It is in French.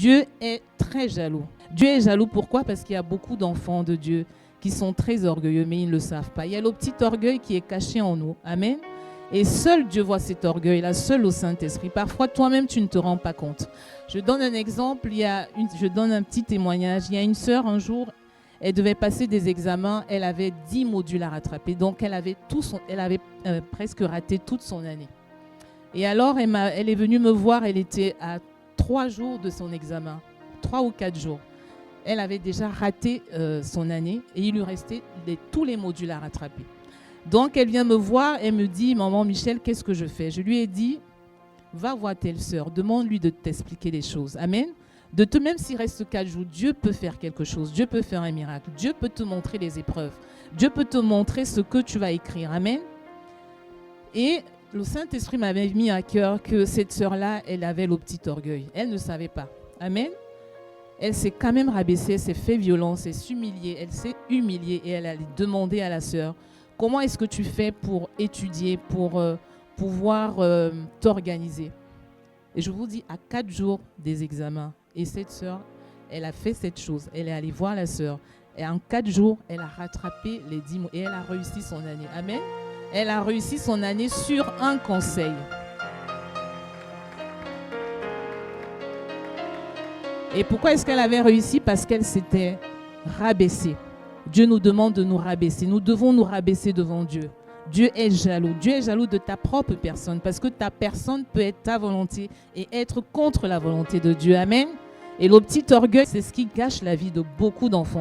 Dieu est très jaloux. Dieu est jaloux, pourquoi? Parce qu'il y a beaucoup d'enfants de Dieu qui sont très orgueilleux, mais ils ne le savent pas. Il y a le petit orgueil qui est caché en nous. Amen. Et seul Dieu voit cet orgueil-là, seul au Saint-Esprit. Parfois, toi-même, tu ne te rends pas compte. Je donne un exemple, je donne un petit témoignage. Il y a une sœur, un jour, elle devait passer des examens, elle avait 10 modules à rattraper. Donc, elle avait presque raté toute son année. Et alors, elle est venue me voir, elle était à 3 jours de son examen, 3 ou 4 jours. Elle avait déjà raté son année et il lui restait tous les modules à rattraper. Donc, elle vient me voir et me dit, maman Michel, qu'est-ce que je fais? Je lui ai dit, va voir telle sœur, demande-lui de t'expliquer les choses. Amen. Même s'il reste 4 jours, Dieu peut faire quelque chose. Dieu peut faire un miracle. Dieu peut te montrer les épreuves. Dieu peut te montrer ce que tu vas écrire. Amen. Et le Saint-Esprit m'avait mis à cœur que cette sœur-là, elle avait le petit orgueil. Elle ne savait pas. Amen. Elle s'est quand même rabaissée, elle s'est fait violence, elle s'est humiliée et elle a demandé à la sœur, comment est-ce que tu fais pour étudier, pour pouvoir t'organiser? Et je vous dis, à 4 jours des examens, et cette sœur, elle a fait cette chose. Elle est allée voir la sœur. Et en 4 jours, elle a rattrapé les 10 mots et elle a réussi son année. Amen. Elle a réussi son année sur un conseil. Et pourquoi est-ce qu'elle avait réussi? Parce qu'elle s'était rabaissée. Dieu nous demande de nous rabaisser. Nous devons nous rabaisser devant Dieu. Dieu est jaloux. Dieu est jaloux de ta propre personne parce que ta personne peut être ta volonté et être contre la volonté de Dieu. Amen. Et le petit orgueil, c'est ce qui gâche la vie de beaucoup d'enfants.